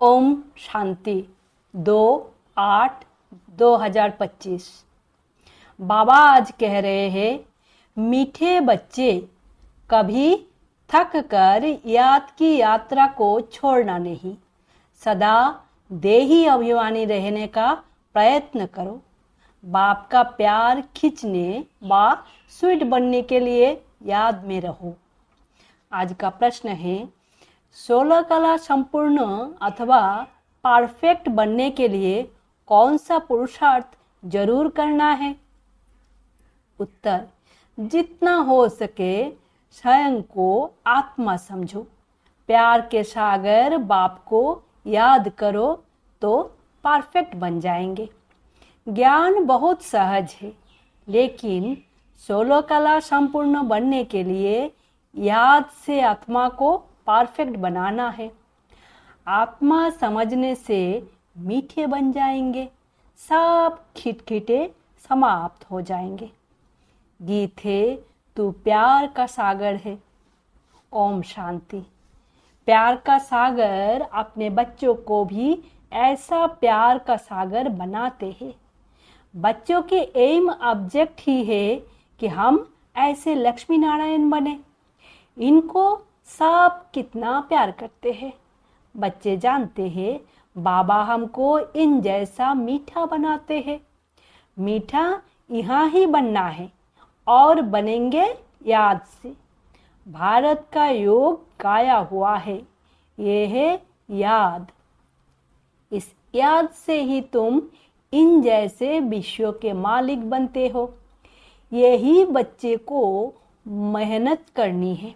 ओम शांति 2/8/2025। बाबा आज कह रहे हैं, मीठे बच्चे कभी थक कर याद की यात्रा को छोड़ना नहीं, सदा देही अभिमानी रहने का प्रयत्न करो। बाप का प्यार खींचने व स्वीट बनने के लिए याद में रहो। आज का प्रश्न है, 16 कला संपूर्ण अथवा परफेक्ट बनने के लिए कौन सा पुरुषार्थ जरूर करना है? उत्तर, जितना हो सके स्वयं को आत्मा समझो। प्यार के सागर बाप को याद करो तो परफेक्ट बन जाएंगे। ज्ञान बहुत सहज है, लेकिन 16 कला संपूर्ण बनने के लिए याद से आत्मा को परफेक्ट बनाना है। आत्मा समझने से मीठे बन जाएंगे, सब खिटखिटे समाप्त हो जाएंगे। गीत है, तू प्यार का सागर है। ओम शांति। प्यार का सागर अपने बच्चों को भी ऐसा प्यार का सागर बनाते हैं। बच्चों के एम ऑब्जेक्ट ही है कि हम ऐसे लक्ष्मी नारायण बने। इनको सब कितना प्यार करते हैं। बच्चे जानते हैं बाबा हमको इन जैसा मीठा बनाते हैं। मीठा यहाँ ही बनना है और बनेंगे याद से। भारत का योग गाया हुआ है, ये है याद। इस याद से ही तुम इन जैसे विश्व के मालिक बनते हो। यही बच्चे को मेहनत करनी है।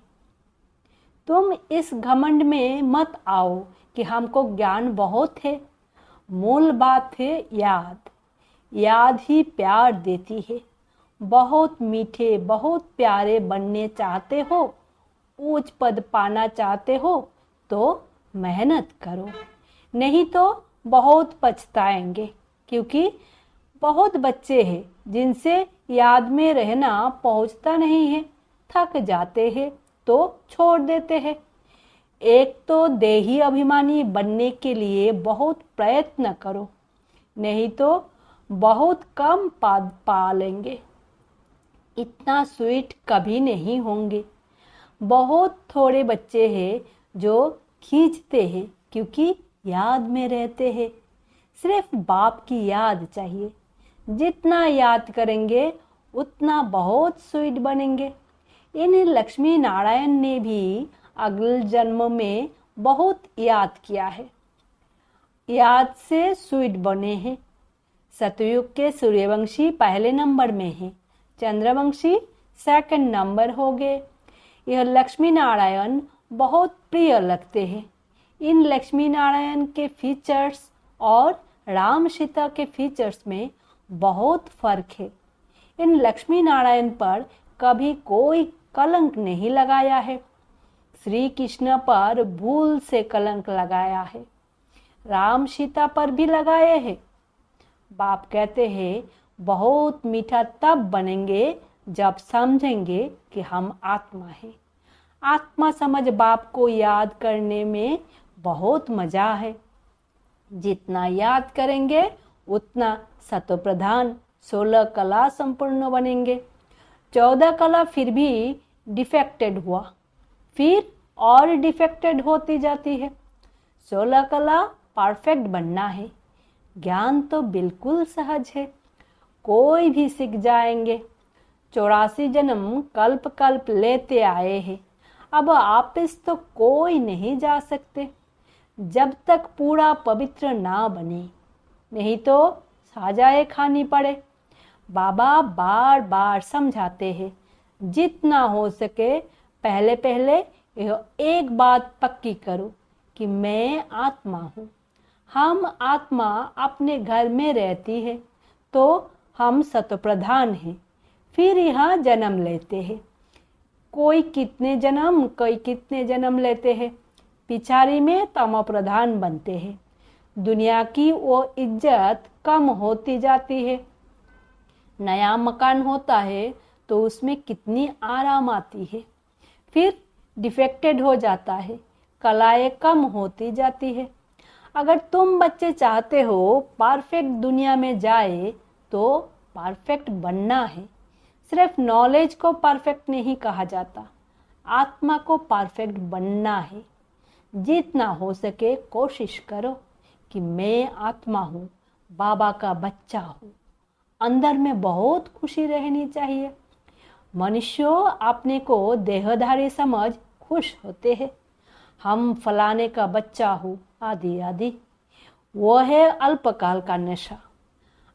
तुम इस घमंड में मत आओ कि हमको ज्ञान बहुत है। मूल बात है याद। याद ही प्यार देती है। बहुत मीठे, बहुत प्यारे बनने चाहते हो, ऊंच पद पाना चाहते हो तो मेहनत करो, नहीं तो बहुत पछताएंगे। क्योंकि बहुत बच्चे हैं जिनसे याद में रहना पहुंचता नहीं है, थक जाते हैं तो छोड़ देते हैं। एक तो देही अभिमानी बनने के लिए बहुत प्रयत्न करो, नहीं तो बहुत कम पा लेंगे। इतना स्वीट कभी नहीं होंगे। बहुत थोड़े बच्चे हैं जो खींचते हैं क्योंकि याद में रहते हैं। सिर्फ बाप की याद चाहिए। जितना याद करेंगे उतना बहुत स्वीट बनेंगे। इन लक्ष्मी नारायण ने भी अगले जन्म में बहुत याद किया है। याद से स्वीट बने हैं। सतयुग के सूर्यवंशी पहले नंबर में हैं, चंद्रवंशी सेकंड नंबर हो गए। यह लक्ष्मी नारायण बहुत प्रिय लगते हैं। इन लक्ष्मी नारायण के फीचर्स और राम सीता के फीचर्स में बहुत फर्क है। इन लक्ष्मी नारायण पर कभी कोई कलंक नहीं लगाया है। श्री कृष्ण पर भूल से कलंक लगाया है। राम सीता पर भी लगाए हैं। बाप कहते हैं बहुत मीठा तब बनेंगे जब समझेंगे कि हम आत्मा हैं। आत्मा समझ बाप को याद करने में बहुत मजा है। जितना याद करेंगे उतना सतो प्रधान 16 कला संपूर्ण बनेंगे। 14 कला फिर भी डिफेक्टेड हुआ, फिर और डिफेक्टेड होती जाती है। 16 कला परफेक्ट बनना है। ज्ञान तो बिल्कुल सहज है, कोई भी सीख जाएंगे। 84 जन्म कल्प कल्प लेते आए हैं। अब वापस तो कोई नहीं जा सकते जब तक पूरा पवित्र ना बने, नहीं तो साजाए खानी पड़े। बाबा बार बार समझाते हैं, जितना हो सके पहले पहले एक बात पक्की करो कि मैं आत्मा हूँ। हम आत्मा अपने घर में रहती है तो हम सतप्रधान हैं। फिर यहाँ जन्म लेते हैं। कोई कितने जन्म लेते हैं। पिछाड़ी में तमो प्रधान बनते हैं। दुनिया की वो इज्जत कम होती जाती है। नया मकान होता है तो उसमें कितनी आराम आती है। फिर डिफेक्टेड हो जाता है, कलाएं कम होती जाती है। अगर तुम बच्चे चाहते हो परफेक्ट दुनिया में जाए तो परफेक्ट बनना है। सिर्फ नॉलेज को परफेक्ट नहीं कहा जाता, आत्मा को परफेक्ट बनना है। जितना हो सके कोशिश करो कि मैं आत्मा हूँ, बाबा का बच्चा हूँ। अंदर में बहुत खुशी रहनी चाहिए। मनुष्यों अपने को देहधारी समझ खुश होते हैं, हम फलाने का बच्चा हूँ आदि आदि। वो है अल्पकाल का नशा।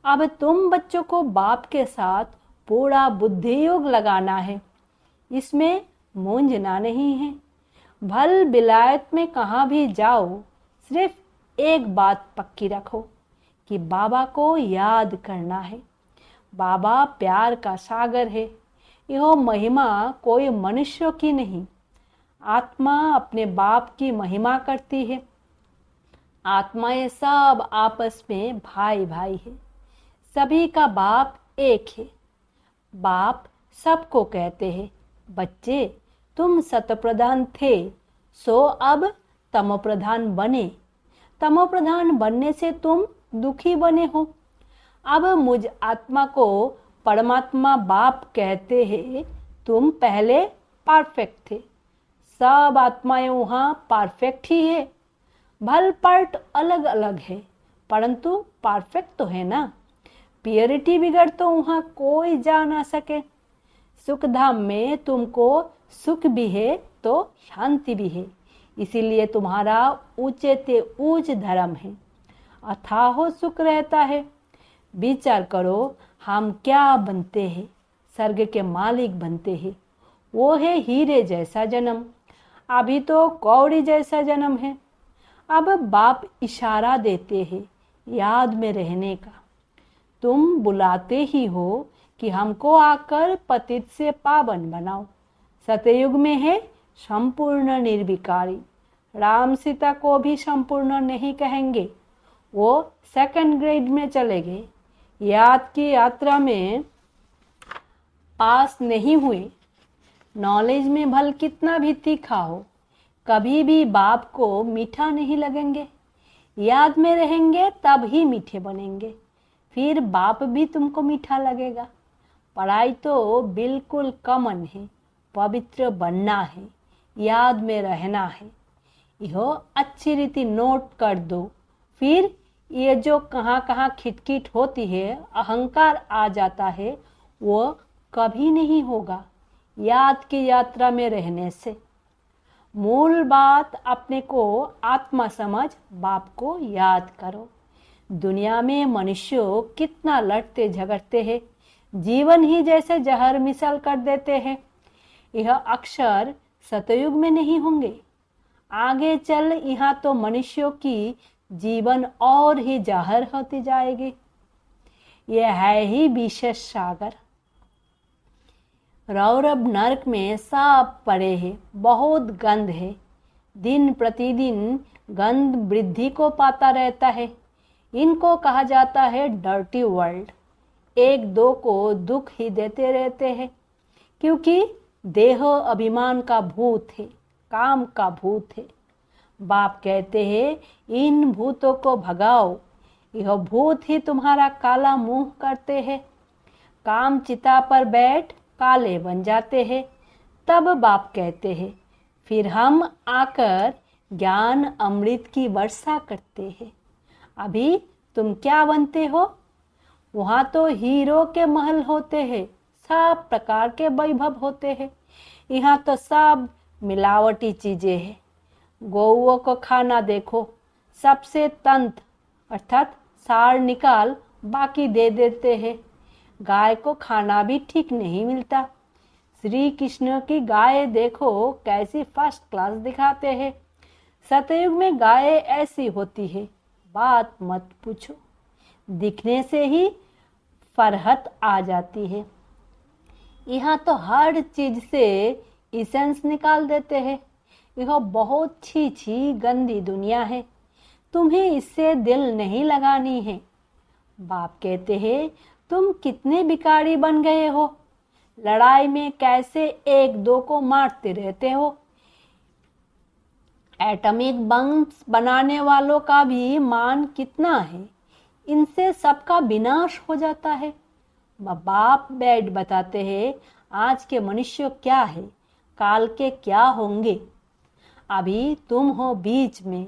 अब तुम बच्चों को बाप के साथ पूरा बुद्धि योग लगाना है, इसमें मूंझना नहीं है। भल विलायत में कहाँ भी जाओ, सिर्फ एक बात पक्की रखो कि बाबा को याद करना है। बाबा प्यार का सागर है। यह महिमा कोई मनुष्य की नहीं, आत्मा अपने बाप की महिमा करती है। आत्माएं सब आपस में भाई भाई है। सभी का बाप एक है। बाप सबको कहते हैं, बच्चे तुम सतप्रधान थे, सो अब तमोप्रधान बने। तमोप्रधान बनने से तुम दुखी बने हो। अब मुझ आत्मा को परमात्मा बाप कहते हैं। तुम पहले परफेक्ट थे। सब आत्माएं वहाँ परफेक्ट ही है। भल पार्ट अलग अलग है, परंतु परफेक्ट तो है ना। प्योरिटी बिगड़ तो वहाँ कोई जा ना सके। सुख धाम में तुमको सुख भी है तो शांति भी है, इसीलिए तुम्हारा ऊंचे ते ऊंच धर्म है, अथाह सुख रहता है। विचार करो, हम क्या बनते हैं? स्वर्ग के मालिक बनते हैं। वो है हीरे जैसा जन्म, अभी तो कौड़ी जैसा जन्म है। अब बाप इशारा देते हैं याद में रहने का। तुम बुलाते ही हो कि हमको आकर पतित से पावन बनाओ। सतयुग में है संपूर्ण निर्विकारी। राम सीता को भी संपूर्ण नहीं कहेंगे, वो सेकंड ग्रेड में चले गए। याद की यात्रा में पास नहीं हुए। नॉलेज में भल कितना भी तीखा हो, कभी भी बाप को मीठा नहीं लगेंगे। याद में रहेंगे तब ही मीठे बनेंगे, फिर बाप भी तुमको मीठा लगेगा। पढ़ाई तो बिल्कुल कॉमन है, पवित्र बनना है, याद में रहना है। यह अच्छी रीति नोट कर दो। फिर ये जो कहाँ कहाँ खिटखिट होती है, अहंकार आ जाता है, वो कभी नहीं होगा याद की यात्रा में रहने से। मूल बात अपने को आत्मा समझ बाप को याद करो। दुनिया में मनुष्य कितना लड़ते झगड़ते हैं, जीवन ही जैसे जहर मिसल कर देते हैं। यह अक्षर सतयुग में नहीं होंगे। आगे चल यहाँ तो मनुष्यों की जीवन और ही जहर होती जाएगी। यह है ही विशेष सागर। रौरव नरक में सांप पड़े हैं, बहुत गंध है। दिन प्रतिदिन गंध वृद्धि को पाता रहता है। इनको कहा जाता है डर्टी वर्ल्ड। एक दो को दुख ही देते रहते हैं, क्योंकि देह अभिमान का भूत है, काम का भूत है। बाप कहते हैं इन भूतों को भगाओ। यह भूत ही तुम्हारा काला मुंह करते हैं। काम चिता पर बैठ काले बन जाते हैं। तब बाप कहते हैं फिर हम आकर ज्ञान अमृत की वर्षा करते हैं। अभी तुम क्या बनते हो? वहाँ तो हीरो के महल होते हैं, सब प्रकार के वैभव होते हैं। यहाँ तो सब मिलावटी चीजें हैं। गौओं को खाना देखो, सबसे तंत अर्थात सार निकाल बाकी दे देते हैं। गाय को खाना भी ठीक नहीं मिलता। श्री कृष्ण की गाय देखो कैसी फर्स्ट क्लास दिखाते हैं। सतयुग में गाय ऐसी होती है, बात मत पूछो। दिखने से ही फरहत आ जाती है। यहाँ तो हर चीज से इसेंस निकाल देते हैं। यह बहुत छी गंदी दुनिया है, तुम्हें इससे दिल नहीं लगानी है। बाप कहते हैं तुम कितने भिखारी बन गए हो, लड़ाई में कैसे एक दो को मारते रहते हो। एटॉमिक बम बनाने वालों का भी मान कितना है, इनसे सबका विनाश हो जाता है। बाप बैठ बताते हैं आज के मनुष्य क्या है, काल के क्या होंगे। अभी तुम हो बीच में,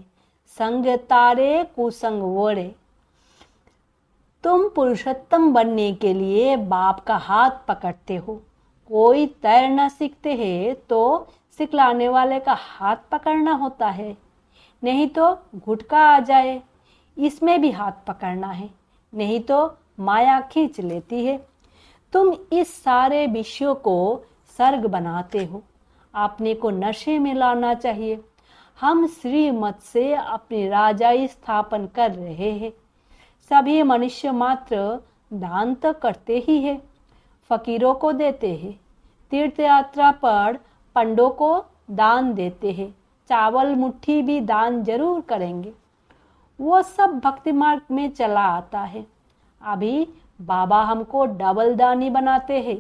संग तारे कुसंग वोरे। तुम पुरुषोत्तम बनने के लिए बाप का हाथ पकड़ते हो। कोई तैरना सीखते हैं तो सिखलाने वाले का हाथ पकड़ना होता है, नहीं तो घुटका आ जाए इसमें भी हाथ पकड़ना है, नहीं तो माया खींच लेती है। तुम इस सारे विषयों को सर्ग बनाते हो, अपने को नशे में लाना चाहिए। हम श्रीमत से अपनी राजाई स्थापन कर रहे हैं। सभी मनुष्य मात्र दान तो करते ही है, फकीरों को देते हैं, तीर्थ यात्रा पर पंडों को दान देते हैं, चावल मुट्ठी भी दान जरूर करेंगे। वो सब भक्ति मार्ग में चला आता है। अभी बाबा हमको डबल दानी बनाते हैं।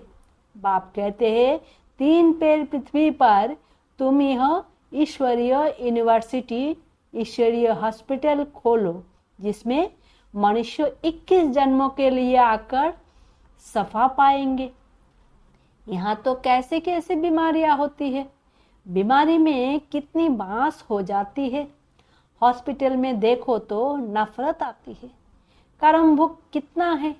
बाप कहते हैं 3 पैर पृथ्वी पर तुम यह ईश्वरीय यूनिवर्सिटी, ईश्वरीय हॉस्पिटल खोलो, जिसमें मनुष्य 21 जन्मों के लिए आकर सफा पाएंगे। यहाँ तो कैसे कैसे बीमारियां होती है, बीमारी में कितनी बांस हो जाती है। हॉस्पिटल में देखो तो नफरत आती है, कर्म भुक कितना है।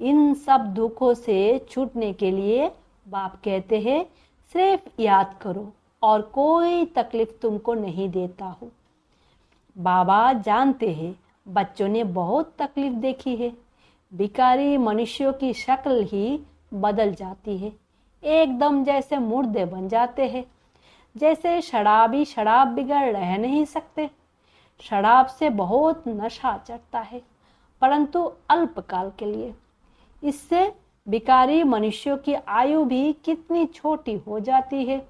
इन सब दुखों से छूटने के लिए बाप कहते हैं सिर्फ याद करो और कोई तकलीफ तुमको नहीं देता हो। बाबा जानते हैं बच्चों ने बहुत तकलीफ देखी है। भिखारी मनुष्यों की शक्ल ही बदल जाती है, एकदम जैसे मुर्दे बन जाते हैं। जैसे शराबी शराब बिगड़ रह नहीं सकते। शराब से बहुत नशा चढ़ता है, परंतु अल्पकाल के लिए। इससे भिखारी मनुष्यों की आयु भी कितनी छोटी हो जाती है।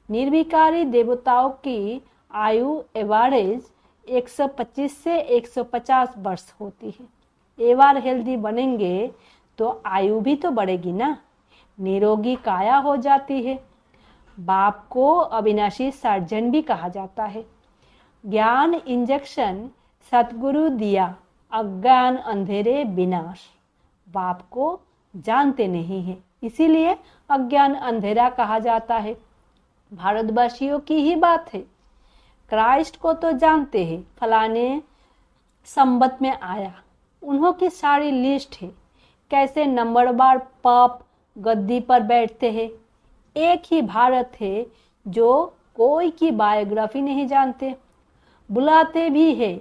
निर्विकारी देवताओं की आयु एवरेज 125 से 150 वर्ष होती है। एक बार हेल्दी बनेंगे तो आयु भी तो बढ़ेगी ना, निरोगी काया हो जाती है। बाप को अविनाशी सर्जन भी कहा जाता है। ज्ञान इंजेक्शन सतगुरु दिया, अज्ञान अंधेरे विनाश। बाप को जानते नहीं है, इसीलिए अज्ञान अंधेरा कहा जाता है। भारतवासियों की ही बात है। क्राइस्ट को तो जानते हैं, फलाने संबत में आया, उन्हों की सारी लिस्ट है, कैसे नंबरवार पाप गद्दी पर बैठते हैं। एक ही भारत है जो कोई की बायोग्राफी नहीं जानते। बुलाते भी है,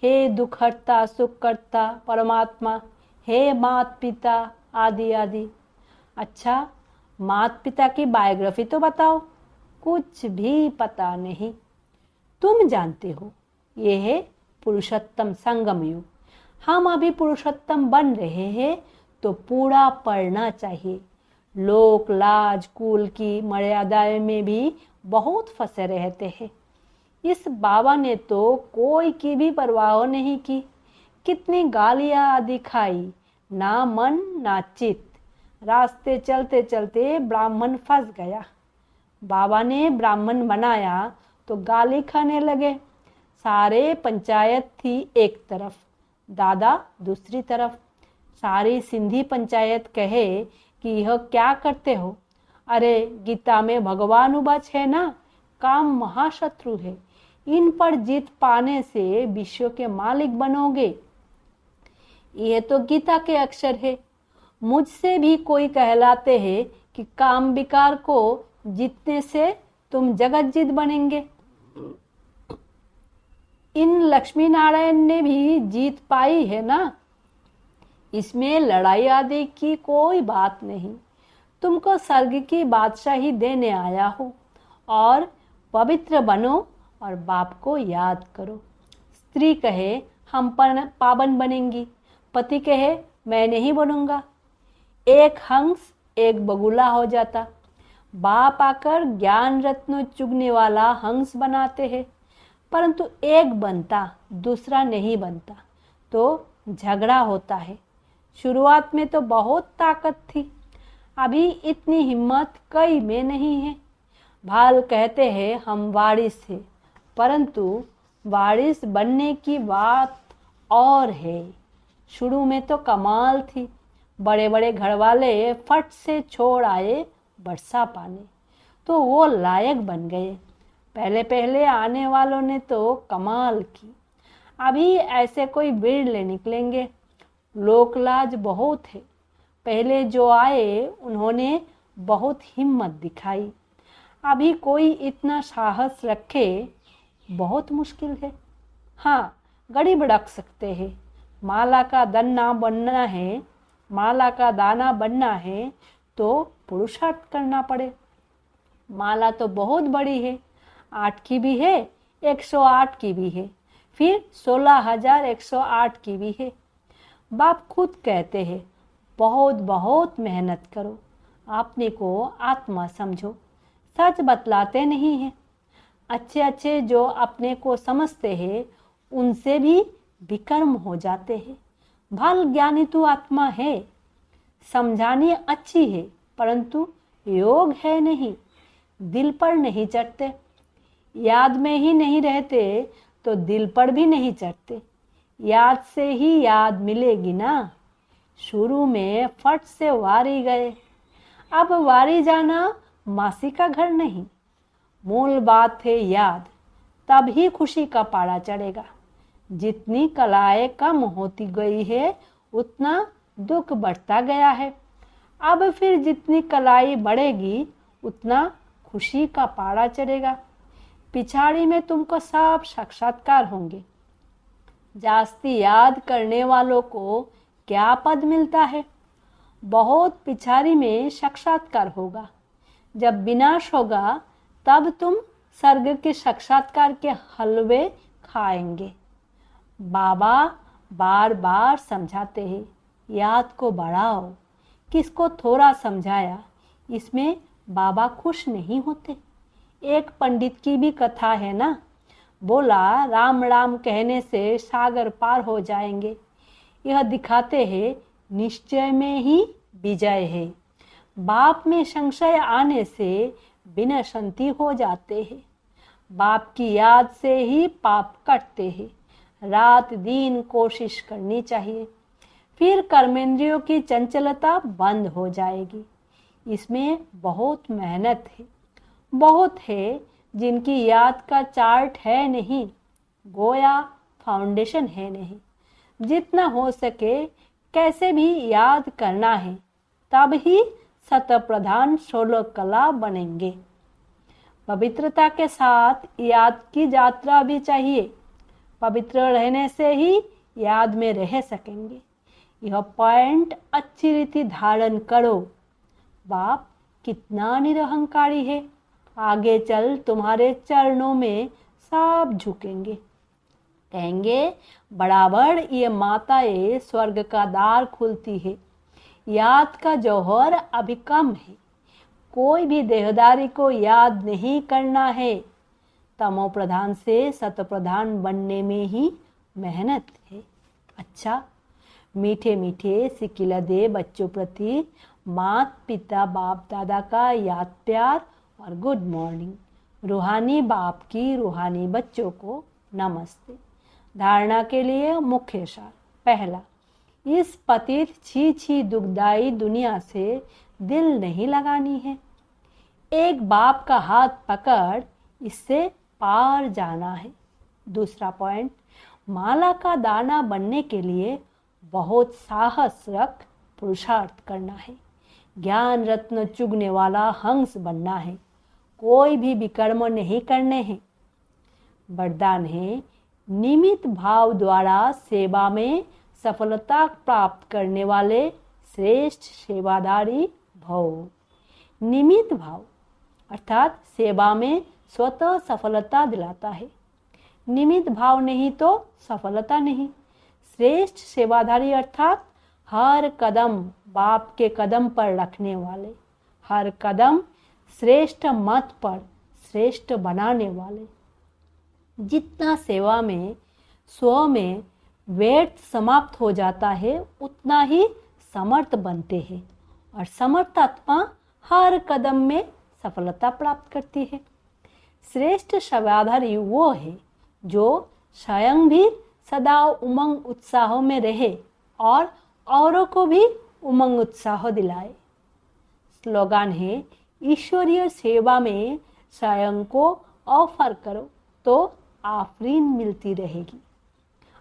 हे दुखहर्ता सुखकर्ता परमात्मा, हे मात पिता आदि आदि। अच्छा, मात पिता की बायोग्राफी तो बताओ, कुछ भी पता नहीं। तुम जानते हो ये है पुरुषोत्तम संगम युग। हम अभी पुरुषोत्तम बन रहे हैं तो पूरा पढ़ना चाहिए। लोक लाज कुल की मर्यादाएं में भी बहुत फंसे रहते हैं। इस बाबा ने तो कोई की भी परवाह नहीं की। कितनी गालियां आदि खाई, ना मन ना चित। रास्ते चलते चलते ब्राह्मण फंस गया। बाबा ने ब्राह्मण बनाया तो गाली खाने लगे। सारे पंचायत थी एक तरफ, दादा दूसरी तरफ। सारी सिंधी पंचायत कहे कि यह क्या करते हो? अरे गीता में भगवान उबाच है ना, काम महाशत्रु है, इन पर जीत पाने से विश्व के मालिक बनोगे। यह तो गीता के अक्षर है। मुझसे भी कोई कहलाते हैं कि काम विकार को जीतने से तुम जगत जीत बनेंगे। इन लक्ष्मी नारायण ने भी जीत पाई है ना, इसमें लड़ाई आदि की कोई बात नहीं। तुमको स्वर्ग की बादशाही देने आया हो और पवित्र बनो और बाप को याद करो। स्त्री कहे हम पावन बनेंगी, पति कहे मैं नहीं बनूंगा। एक हंस एक बगुला हो जाता। बाप आकर ज्ञान रत्न चुगने वाला हंस बनाते हैं, परंतु एक बनता दूसरा नहीं बनता तो झगड़ा होता है। शुरुआत में तो बहुत ताकत थी, अभी इतनी हिम्मत कई में नहीं है। भाल कहते हैं हम वारिस थे, परंतु वारिस बनने की बात और है। शुरू में तो कमाल थी, बड़े बड़े घर वाले फट से छोड़ आए वर्षा पाने, तो वो लायक बन गए। पहले पहले आने वालों ने तो कमाल की, अभी ऐसे कोई बिरले निकलेंगे। लोकलाज बहुत है। पहले जो आए उन्होंने बहुत हिम्मत दिखाई, अभी कोई इतना साहस रखे बहुत मुश्किल है। हाँ, गरीब रख सकते हैं। माला का दाना बनना है, माला का दाना बनना है तो पुरुषार्थ करना पड़े। माला तो बहुत बड़ी है, 8 की भी है, 108 की भी है, फिर 16,108 की भी है। बाप खुद कहते हैं, बहुत बहुत मेहनत करो, अपने को आत्मा समझो, सच बतलाते नहीं हैं। अच्छे अच्छे जो अपने को समझते हैं उनसे भी विकर्म हो जाते हैं। भल ज्ञानी तो आत्मा है, समझानी अच्छी है, परंतु योग है नहीं, दिल पर नहीं चढ़ते। याद में ही नहीं रहते तो दिल पर भी नहीं चढ़ते। याद से ही याद मिलेगी ना। शुरू में फट से वारी गए, अब वारी जाना मासी का घर नहीं। मूल बात है याद, तब ही खुशी का पारा चढ़ेगा। जितनी कलाएं कम होती गई है उतना दुख बढ़ता गया है। अब फिर जितनी कलाई बढ़ेगी उतना खुशी का पारा चढ़ेगा। पिछाड़ी में तुमको सब साक्षात्कार होंगे। जास्ती याद करने वालों को क्या पद मिलता है? बहुत पिछाड़ी में साक्षात्कार होगा। जब विनाश होगा तब तुम स्वर्ग के साक्षात्कार के हलवे खाएंगे। बाबा बार बार समझाते हैं, याद को बढ़ाओ। किसको थोड़ा समझाया, इसमें बाबा खुश नहीं होते। एक पंडित की भी कथा है ना, बोला राम राम कहने से सागर पार हो जाएंगे। यह दिखाते हैं निश्चय में ही विजय है। बाप में संशय आने से विनशंति हो जाते हैं। बाप की याद से ही पाप कटते हैं। रात दिन कोशिश करनी चाहिए, फिर कर्मेंद्रियों की चंचलता बंद हो जाएगी। इसमें बहुत मेहनत है। बहुत है जिनकी याद का चार्ट है नहीं, गोया फाउंडेशन है नहीं। जितना हो सके कैसे भी याद करना है, तब ही शतप्रधान 16 कला बनेंगे। पवित्रता के साथ याद की यात्रा भी चाहिए। पवित्र रहने से ही याद में रह सकेंगे। यह पॉइंट अच्छी रीति धारण करो। बाप कितना निरहंकारी है, आगे चल तुम्हारे चरणों में सब झुकेंगे। कहेंगे बराबर ये माताएं स्वर्ग का द्वार खुलती है। याद का जौहर अभी कम है। कोई भी देहदारी को याद नहीं करना है। तमो प्रधान से सतप्रधान बनने में ही मेहनत है। अच्छा, मीठे मीठे सिकिला दे बच्चों प्रति मात पिता बाप दादा का याद प्यार और गुड मॉर्निंग। रूहानी बाप की रूहानी बच्चों को नमस्ते। धारणा के लिए मुख्य सार। पहला, इस पतित छी छी दुखदाई दुनिया से दिल नहीं लगानी है। एक बाप का हाथ पकड़ इससे पार जाना है। दूसरा पॉइंट, माला का दाना बनने के लिए बहुत साहस रख पुरुषार्थ करना है। ज्ञान रत्न चुगने वाला हंस बनना है। कोई भी विकर्म नहीं करने हैं। वरदान है, निमित भाव द्वारा सेवा में सफलता प्राप्त करने वाले श्रेष्ठ सेवादारी भव। निमित भाव अर्थात सेवा में स्वतः सफलता दिलाता है। निमित भाव नहीं तो सफलता नहीं। श्रेष्ठ सेवाधारी अर्थात हर कदम बाप के कदम पर रखने वाले, हर कदम श्रेष्ठ मत पर श्रेष्ठ बनाने वाले। जितना सेवा में स्व में व्यर्थ समाप्त हो जाता है उतना ही समर्थ बनते हैं और समर्थ आत्मा हर कदम में सफलता प्राप्त करती है। श्रेष्ठ सेवाधारी वो है जो स्वयं भी सदा उमंग उत्साह में रहे और औरों को भी उमंग उत्साह दिलाए। स्लोगन है, ईश्वरीय सेवा में स्वयं को ऑफर करो तो आफरीन मिलती रहेगी।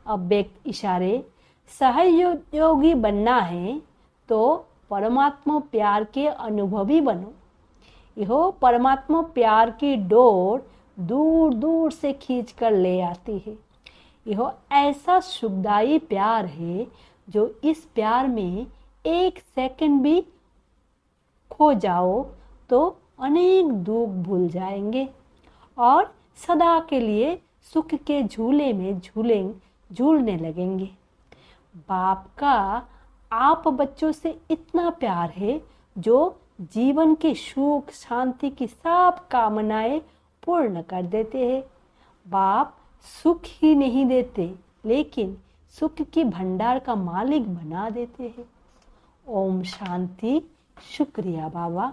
अब एक इशारे सहयोगी बनना है तो परमात्मा प्यार के अनुभवी बनो। यह परमात्मा प्यार की डोर दूर दूर से खींच कर ले आती है। यह ऐसा सुखदायी प्यार है जो इस प्यार में एक सेकंड भी खो जाओ तो अनेक दुख भूल जाएंगे और सदा के लिए सुख के झूले में झूलने लगेंगे। बाप का आप बच्चों से इतना प्यार है जो जीवन के सुख शांति की सब कामनाएं पूर्ण कर देते हैं। बाप सुख ही नहीं देते लेकिन सुख की भंडार का मालिक बना देते हैं। ओम शांति। शुक्रिया बाबा।